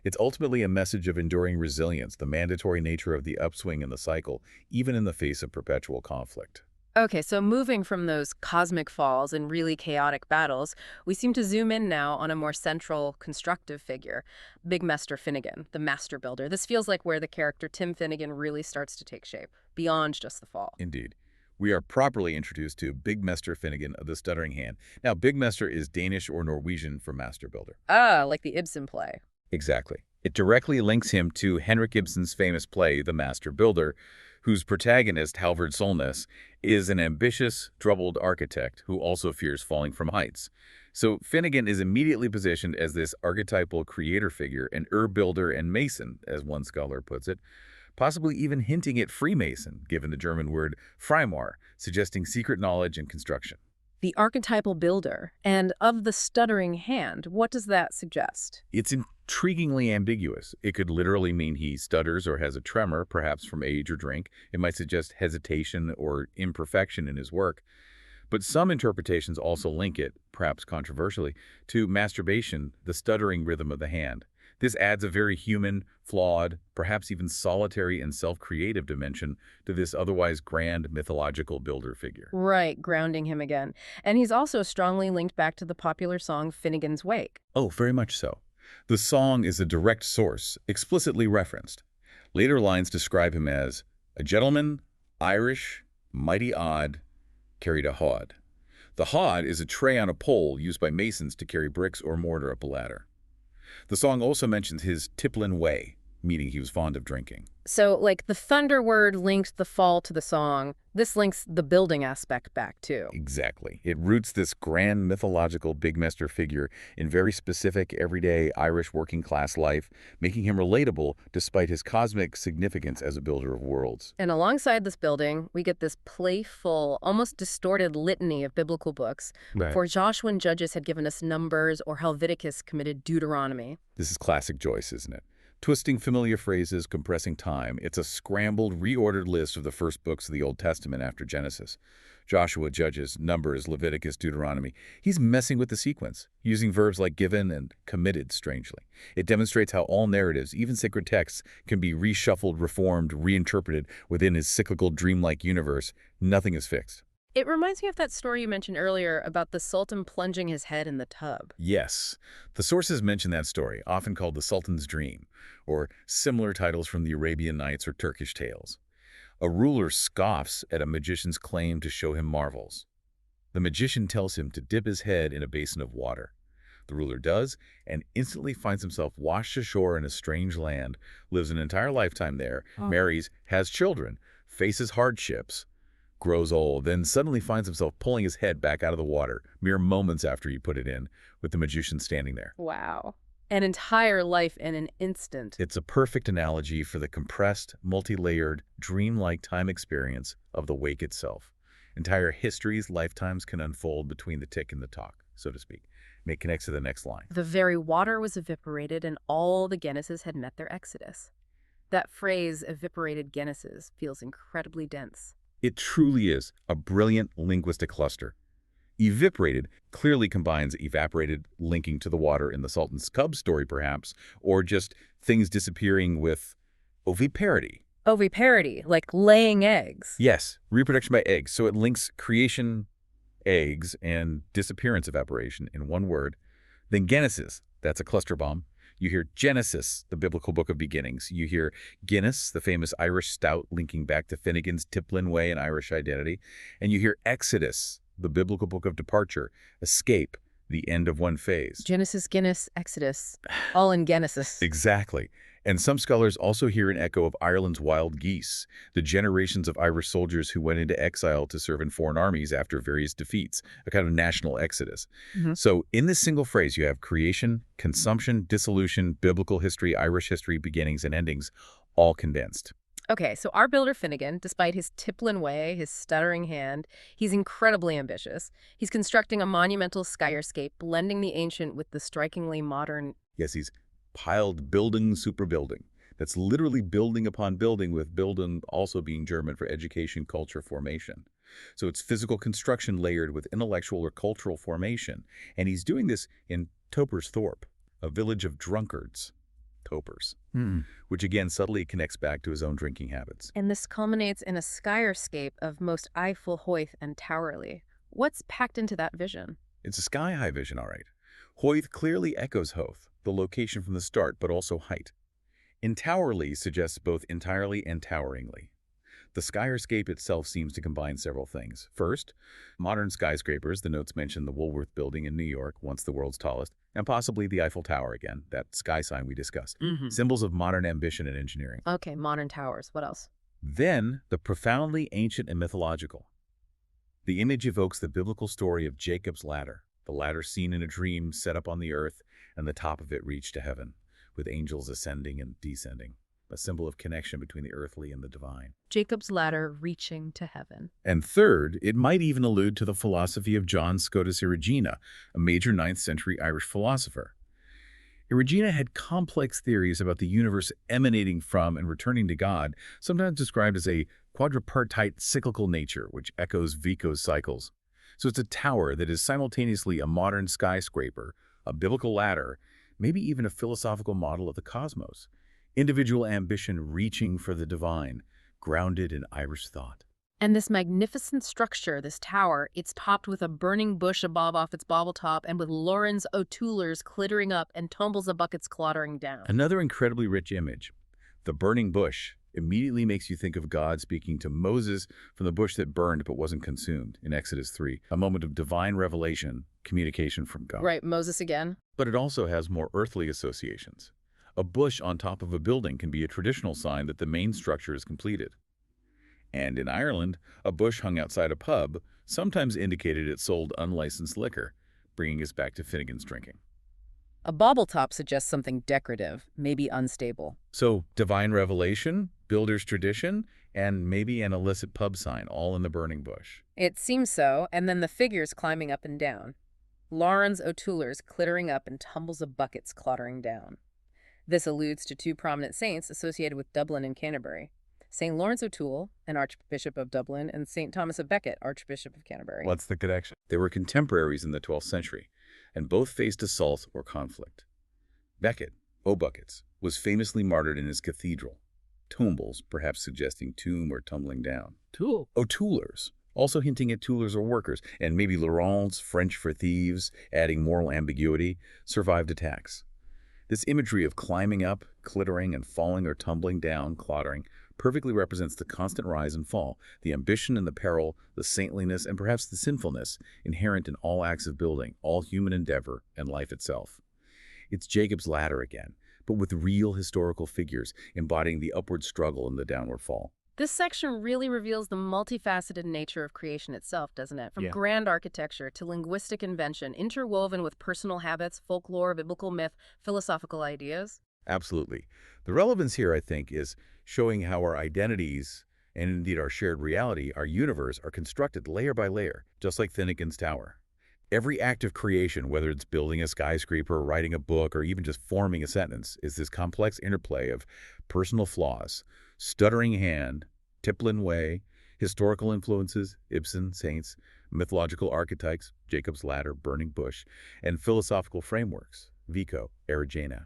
It's ultimately a message of enduring resilience, the mandatory nature of the upswing in the cycle, even in the face of perpetual conflict. Okay, so moving from those cosmic falls and really chaotic battles, we seem to zoom in now on a more central, constructive figure, Big Master Finnegan, the master builder. This feels like where the character Tim Finnegan really starts to take shape, beyond just the fall. Indeed. We are properly introduced to Big Master Finnegan of the Stuttering Hand. Now, Big Master is Danish or Norwegian for master builder. Ah, like the Ibsen play. Exactly. It directly links him to Henrik Ibsen's famous play, The Master Builder, whose protagonist, Halvard Solness, is an ambitious, troubled architect who also fears falling from heights. So Finnegan is immediately positioned as this archetypal creator figure, an builder and mason, as one scholar puts it, possibly even hinting at Freemason, given the German word Freimaurer, suggesting secret knowledge and construction. The archetypal builder. And of the stuttering hand, what does that suggest? It's intriguingly ambiguous. It could literally mean he stutters or has a tremor, perhaps from age or drink. It might suggest hesitation or imperfection in his work. But some interpretations also link it, perhaps controversially, to masturbation, the stuttering rhythm of the hand. This adds a very human, flawed, perhaps even solitary and self-creative dimension to this otherwise grand mythological builder figure. Right, grounding him again. And he's also strongly linked back to the popular song Finnegans Wake. Oh, very much so. The song is a direct source, explicitly referenced. Later lines describe him as a gentleman, Irish, mighty odd, carried a hod. The hod is a tray on a pole used by masons to carry bricks or mortar up a ladder. The song also mentions his tipplin way, meaning he was fond of drinking. So, like, the thunder word linked the fall to the song. This links the building aspect back, too. Exactly. It roots this grand mythological Big Master figure in very specific, everyday Irish working-class life, making him relatable despite his cosmic significance as a builder of worlds. And alongside this building, we get this playful, almost distorted litany of biblical books. Right. For Joshua and Judges had given us Numbers, or Helviticus committed Deuteronomy. This is classic Joyce, isn't it? Twisting familiar phrases, compressing time. It's a scrambled, reordered list of the first books of the Old Testament after Genesis. Joshua, Judges, Numbers, Leviticus, Deuteronomy. He's messing with the sequence, using verbs like given and committed, strangely. It demonstrates how all narratives, even sacred texts, can be reshuffled, reformed, reinterpreted within his cyclical, dreamlike universe. Nothing is fixed. It reminds me of that story you mentioned earlier about the Sultan plunging his head in the tub. Yes. The sources mention that story, often called the Sultan's Dream, or similar titles from the Arabian Nights or Turkish tales. A ruler scoffs at a magician's claim to show him marvels. The magician tells him to dip his head in a basin of water. The ruler does, and instantly finds himself washed ashore in a strange land, lives an entire lifetime there, marries, has children, faces hardships, grows old, then suddenly finds himself pulling his head back out of the water, mere moments after he put it in, with the magician standing there. Wow. An entire life in an instant. It's a perfect analogy for the compressed, multi-layered, dreamlike time experience of the wake itself. Entire histories, lifetimes can unfold between the tick and the talk, so to speak. And it connects to the next line. The very water was evaporated and all the Genesis had met their exodus. That phrase, evaporated Genesis, feels incredibly dense. It truly is a brilliant linguistic cluster. Evaporated clearly combines evaporated linking to the water in the Sultan's cub story, perhaps, or just things disappearing with oviparity. Oviparity, like laying eggs. Yes, reproduction by eggs. So it links creation, eggs, and disappearance, evaporation in one word. Then Genesis, that's a cluster bomb. You hear Genesis, the biblical book of beginnings. You hear Guinness, the famous Irish stout linking back to Finnegan's Tipplin Way and Irish identity. And you hear Exodus, the biblical book of departure, escape, the end of one phase. Genesis, Guinness, Exodus, all in Genesis. Exactly. And some scholars also hear an echo of Ireland's wild geese, the generations of Irish soldiers who went into exile to serve in foreign armies after various defeats, a kind of national exodus. So in this single phrase, you have creation, consumption, dissolution, biblical history, Irish history, beginnings and endings, all condensed. Okay, so our builder Finnegan, despite his Tiplin way, his stuttering hand, he's incredibly ambitious. He's constructing a monumental skyscape, blending the ancient with the strikingly modern. Yes, he's piled building, super building. That's literally building upon building, with building also being German for education, culture, formation. So it's physical construction layered with intellectual or cultural formation. And he's doing this in Topersthorpe, a village of drunkards. Topers, which again subtly connects back to his own drinking habits. And this culminates in a skyscape of most Eiffel Hoyth and Towerly. What's packed into that vision? It's a sky-high vision, all right. Hoyth clearly echoes Hoth, the location from the start, but also height. Entowerly suggests both entirely and toweringly. The skyscape itself seems to combine several things. First, modern skyscrapers, the notes mention the Woolworth Building in New York, once the world's tallest, and possibly the Eiffel Tower again, that sky sign we discussed. Symbols of modern ambition and engineering. Okay, modern towers. What else? Then, the profoundly ancient and mythological. The image evokes the biblical story of Jacob's ladder, the ladder seen in a dream set up on the earth, and the top of it reached to heaven, with angels ascending and descending, a symbol of connection between the earthly and the divine. Jacob's ladder reaching to heaven. And third, it might even allude to the philosophy of John Scotus Erigena, a major 9th century Irish philosopher. Erigena had complex theories about the universe emanating from and returning to God, sometimes described as a quadripartite cyclical nature, which echoes Vico's cycles. So it's a tower that is simultaneously a modern skyscraper, a biblical ladder, maybe even a philosophical model of the cosmos. Individual ambition reaching for the divine, grounded in Irish thought. And this magnificent structure, this tower, it's topped with a burning bush above off its bauble top and with Lawrence O'Toolers clittering up and tumbles of buckets clattering down. Another incredibly rich image. The burning bush immediately makes you think of God speaking to Moses from the bush that burned but wasn't consumed in Exodus 3, a moment of divine revelation, communication from God. Right, Moses again. But it also has more earthly associations. A bush on top of a building can be a traditional sign that the main structure is completed. And in Ireland, a bush hung outside a pub sometimes indicated it sold unlicensed liquor, bringing us back to Finnegan's drinking. A bauble top suggests something decorative, maybe unstable. So, divine revelation, builder's tradition, and maybe an illicit pub sign, all in the burning bush. It seems so, and then the figures climbing up and down. Lawrence O'Toolers clittering up and tumbles of buckets clattering down. This alludes to two prominent saints associated with Dublin and Canterbury. St. Lawrence O'Toole, an Archbishop of Dublin, and St. Thomas of Becket, Archbishop of Canterbury. What's the connection? They were contemporaries in the 12th century, and both faced assault or conflict. Becket, O'Buckets, was famously martyred in his cathedral. Tumbles, perhaps suggesting tomb or tumbling down. O'Toolers, also hinting at toolers or workers, and maybe Laurents, French for thieves, adding moral ambiguity, survived attacks. This imagery of climbing up, clittering, and falling or tumbling down, clattering, perfectly represents the constant rise and fall, the ambition and the peril, the saintliness, and perhaps the sinfulness inherent in all acts of building, all human endeavor, and life itself. It's Jacob's ladder again, but with real historical figures embodying the upward struggle and the downward fall. This section really reveals the multifaceted nature of creation itself, doesn't it? From grand architecture to linguistic invention, interwoven with personal habits, folklore, biblical myth, philosophical ideas. Absolutely. The relevance here, I think, is showing how our identities, and indeed our shared reality, our universe, are constructed layer by layer, just like Finnegan's Tower. Every act of creation, whether it's building a skyscraper, writing a book, or even just forming a sentence, is this complex interplay of personal flaws, stuttering hand, Tiplin way, historical influences, Ibsen, saints, mythological archetypes, Jacob's ladder, burning bush, and philosophical frameworks, Vico, Erigena.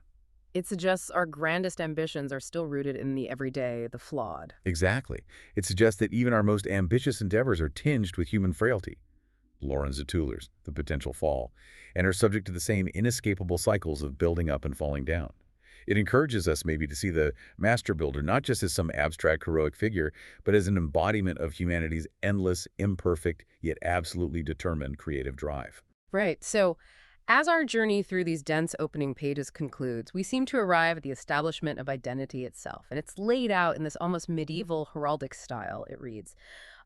It suggests our grandest ambitions are still rooted in the everyday, the flawed. Exactly. It suggests that even our most ambitious endeavors are tinged with human frailty. Lawrence O'Toolers, the potential fall, and are subject to the same inescapable cycles of building up and falling down. It encourages us maybe to see the master builder not just as some abstract heroic figure, but as an embodiment of humanity's endless, imperfect, yet absolutely determined creative drive. Right. So, as our journey through these dense opening pages concludes, we seem to arrive at the establishment of identity itself. And it's laid out in this almost medieval heraldic style. It reads,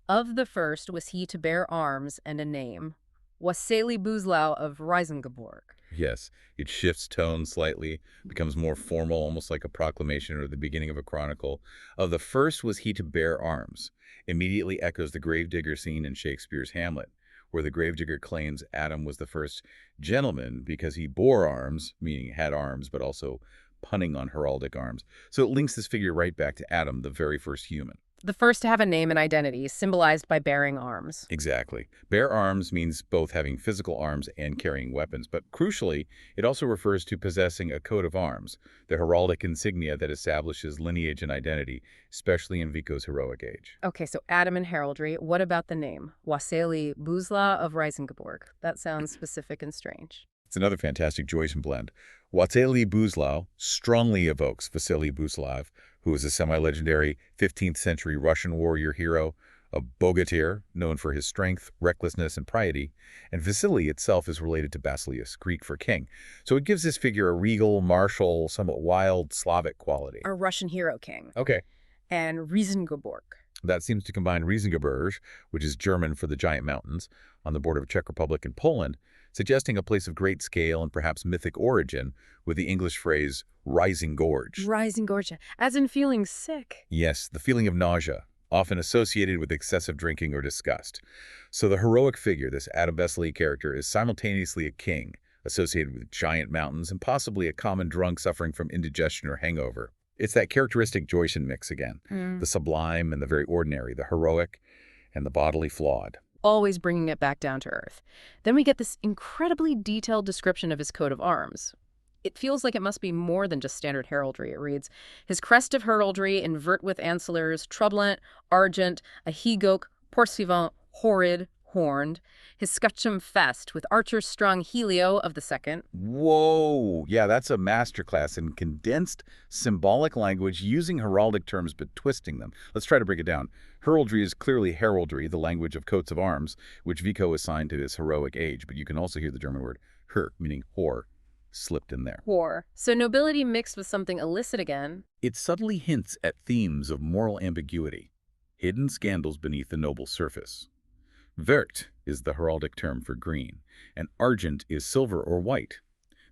"Of the first was he to bear arms and a name, Wassili Buzlau of Reisengeborg." Yes, it shifts tone slightly, becomes more formal, almost like a proclamation or the beginning of a chronicle. Of the first was he to bear arms, immediately echoes the gravedigger scene in Shakespeare's Hamlet, where the gravedigger claims Adam was the first gentleman because he bore arms, meaning had arms, but also punning on heraldic arms. So it links this figure right back to Adam, the very first human. The first to have a name and identity, symbolized by bearing arms. Exactly. Bear arms means both having physical arms and carrying weapons, but crucially, it also refers to possessing a coat of arms, the heraldic insignia that establishes lineage and identity, especially in Vico's heroic age. Okay, so Adam and heraldry. What about the name? Wassily Buzla of Reisengeborg. That sounds specific and strange. It's another fantastic Joycean blend. Wassily Buzlau strongly evokes Vasily Buslav, who was a semi-legendary 15th century Russian warrior hero, a bogatyr, known for his strength, recklessness, and piety, and Vasily itself is related to Basileus, Greek for king. So it gives this figure a regal, martial, somewhat wild Slavic quality. A Russian hero king. Okay. And Reisengeborg. That seems to combine Riesengebirge, which is German for the giant mountains, on the border of Czech Republic and Poland, suggesting a place of great scale and perhaps mythic origin, with the English phrase rising gorge. Rising gorge, as in feeling sick. Yes, the feeling of nausea, often associated with excessive drinking or disgust. So the heroic figure, this Adam Vesely character, is simultaneously a king, associated with giant mountains, and possibly a common drunk suffering from indigestion or hangover. It's that characteristic Joycean mix again, the sublime and the very ordinary, the heroic and the bodily flawed. Always bringing it back down to earth. Then we get this incredibly detailed description of his coat of arms. It feels like it must be more than just standard heraldry. It reads, his crest of heraldry, invert with ancillars, troublant, argent, a he-goat, poursuivant, horrid, horned, his scutcheon fest with archers strung helio of the second. Whoa! Yeah, that's a masterclass in condensed symbolic language using heraldic terms but twisting them. Let's try to break it down. Heraldry is clearly heraldry, the language of coats of arms, which Vico assigned to his heroic age, but you can also hear the German word her, meaning whore, slipped in there. Whore. So nobility mixed with something illicit again. It subtly hints at themes of moral ambiguity, hidden scandals beneath the noble surface. Vert is the heraldic term for green, and argent is silver or white.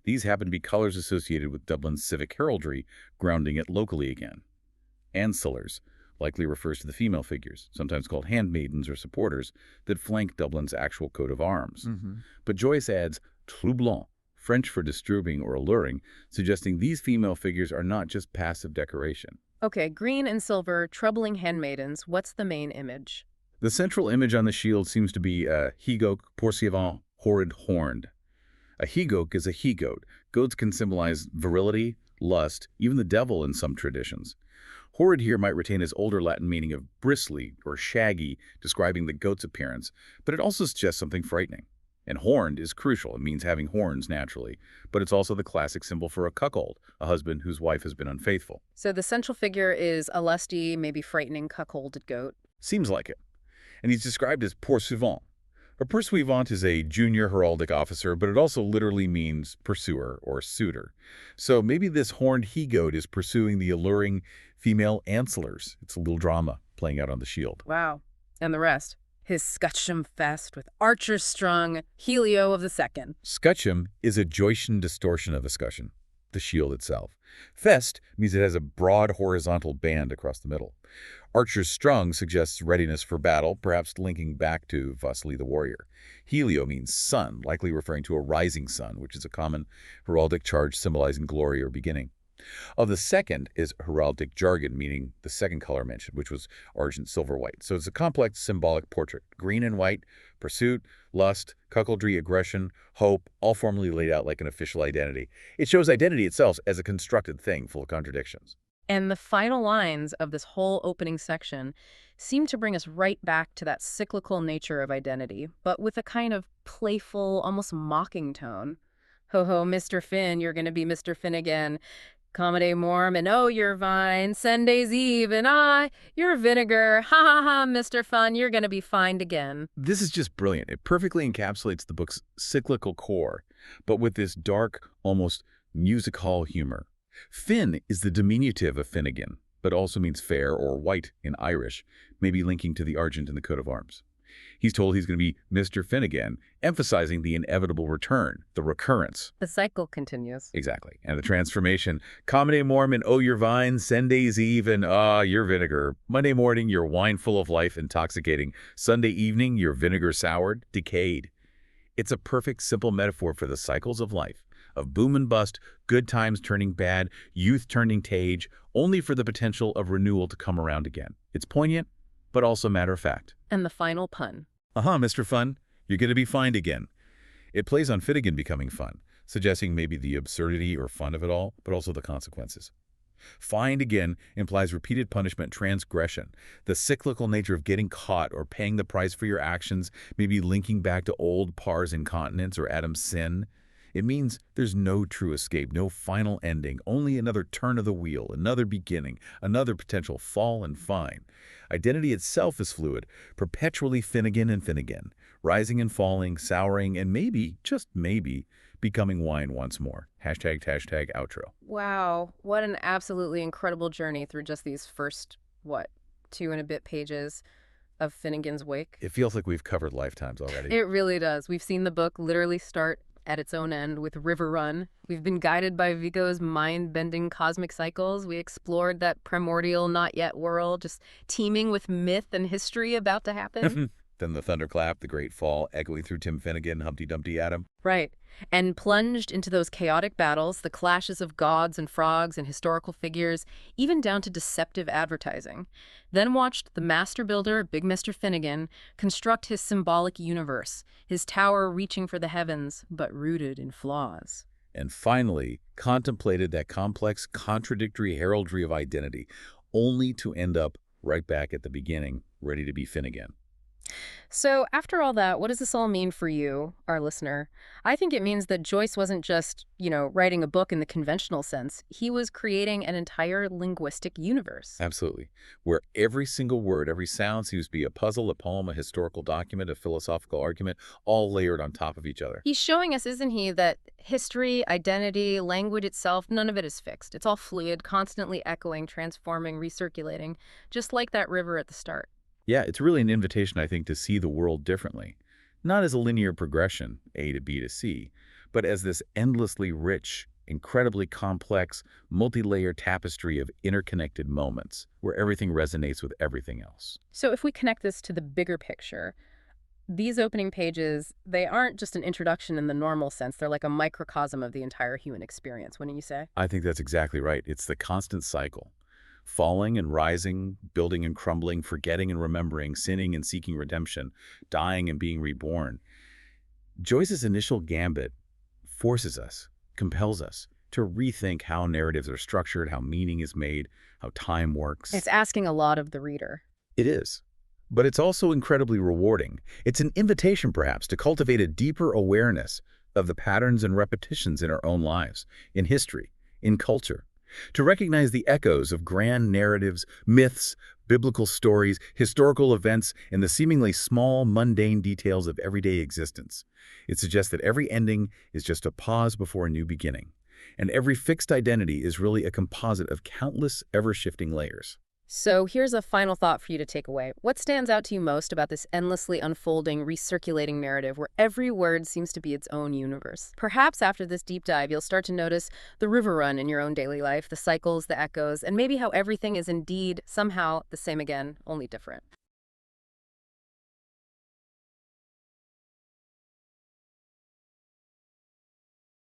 These happen to be colors associated with Dublin's civic heraldry, grounding it locally again. Ancillars likely refers to the female figures, sometimes called handmaidens or supporters, that flank Dublin's actual coat of arms. But Joyce adds troublant, French for disturbing or alluring, suggesting these female figures are not just passive decoration. Okay, green and silver, troubling handmaidens. What's the main image? The central image on the shield seems to be a he-goat, poursuivant, horrid, horned. A he-goat is a he-goat. Goats can symbolize virility, lust, even the devil in some traditions. Horrid here might retain its older Latin meaning of bristly or shaggy, describing the goat's appearance, but it also suggests something frightening. And horned is crucial. It means having horns naturally, but it's also the classic symbol for a cuckold, a husband whose wife has been unfaithful. So the central figure is a lusty, maybe frightening cuckolded goat. Seems like it. And he's described as poursuivant. A poursuivant is a junior heraldic officer, but it also literally means pursuer or suitor. So maybe this horned he-goat is pursuing the alluring female ancillars. It's a little drama playing out on the shield. Wow. And the rest? His scutcheon fest with archers strung, helio of the second. Scutcheon is a Joycean distortion of escutcheon, the shield itself. Fest means it has a broad horizontal band across the middle. Archers strung suggests readiness for battle, perhaps linking back to Vasily the warrior. Helio means sun, likely referring to a rising sun, which is a common heraldic charge symbolizing glory or beginning. Of the second is heraldic jargon, meaning the second color mentioned, which was argent, silver, white. So it's a complex symbolic portrait. Green and white, pursuit, lust, cuckoldry, aggression, hope, all formally laid out like an official identity. It shows identity itself as a constructed thing full of contradictions. And the final lines of this whole opening section seem to bring us right back to that cyclical nature of identity, but with a kind of playful, almost mocking tone. Ho ho, Mr. Finn, you're going to be Mr. Finnegan. Comedy Morm, and oh, you're Vine. Sunday's Eve, and you're Vinegar. Ha ha ha, Mr. Fun, you're going to be fined again. This is just brilliant. It perfectly encapsulates the book's cyclical core, but with this dark, almost music hall humor. Finn is the diminutive of Finnegan, but also means fair or white in Irish, maybe linking to the argent in the coat of arms. He's told he's going to be Mr. Finnegan, emphasizing the inevitable return, the recurrence. The cycle continues. Exactly. And the transformation. Common Mormon, oh, your vine, Sunday's eve, and your vinegar. Monday morning, your wine full of life, intoxicating. Sunday evening, your vinegar soured, decayed. It's a perfect, simple metaphor for the cycles of life, of boom and bust, good times turning bad, youth turning tage, only for the potential of renewal to come around again. It's poignant, but also matter of fact. And the final pun. Mr. Fun, you're going to be fined again. It plays on Finnegan becoming fun, suggesting maybe the absurdity or fun of it all, but also the consequences. Fined again implies repeated punishment, transgression, the cyclical nature of getting caught or paying the price for your actions, maybe linking back to old Par's incontinence or Adam's sin. It means there's no true escape, no final ending, only another turn of the wheel, another beginning, another potential fall and fine. Identity itself is fluid, perpetually Finnegan and Finnegan, rising and falling, souring, and maybe, just maybe, becoming wine once more. Hashtag outro. Wow, what an absolutely incredible journey through just these first, 2 and a bit pages of Finnegans Wake. It feels like we've covered lifetimes already. It really does. We've seen the book literally start at its own end with Riverrun. We've been guided by Vico's mind-bending cosmic cycles. We explored that primordial not yet world, just teeming with myth and history about to happen. Then the thunderclap, the great fall, echoing through Tim Finnegan, Humpty Dumpty Adam. Right. And plunged into those chaotic battles, the clashes of gods and frogs and historical figures, even down to deceptive advertising. Then watched the master builder, Big Mr. Finnegan, construct his symbolic universe, his tower reaching for the heavens, but rooted in flaws. And finally, contemplated that complex, contradictory heraldry of identity, only to end up right back at the beginning, ready to be Finnegan. So after all that, what does this all mean for you, our listener? I think it means that Joyce wasn't just, writing a book in the conventional sense. He was creating an entire linguistic universe. Absolutely. Where every single word, every sound seems to be a puzzle, a poem, a historical document, a philosophical argument, all layered on top of each other. He's showing us, isn't he, that history, identity, language itself, none of it is fixed. It's all fluid, constantly echoing, transforming, recirculating, just like that river at the start. Yeah, it's really an invitation, I think, to see the world differently. Not as a linear progression, A to B to C, but as this endlessly rich, incredibly complex, multi-layered tapestry of interconnected moments where everything resonates with everything else. So if we connect this to the bigger picture, these opening pages, they aren't just an introduction in the normal sense. They're like a microcosm of the entire human experience, wouldn't you say? I think that's exactly right. It's the constant cycle. Falling and rising, building and crumbling, forgetting and remembering, sinning and seeking redemption, dying and being reborn. Joyce's initial gambit forces us, compels us, to rethink how narratives are structured, how meaning is made, how time works. It's asking a lot of the reader. It is. But it's also incredibly rewarding. It's an invitation, perhaps, to cultivate a deeper awareness of the patterns and repetitions in our own lives, in history, in culture. To recognize the echoes of grand narratives, myths, biblical stories, historical events, and the seemingly small, mundane details of everyday existence. It suggests that every ending is just a pause before a new beginning, and every fixed identity is really a composite of countless, ever-shifting layers. So here's a final thought for you to take away. What stands out to you most about this endlessly unfolding, recirculating narrative where every word seems to be its own universe? Perhaps after this deep dive, you'll start to notice the river run in your own daily life, the cycles, the echoes, and maybe how everything is indeed somehow the same again, only different.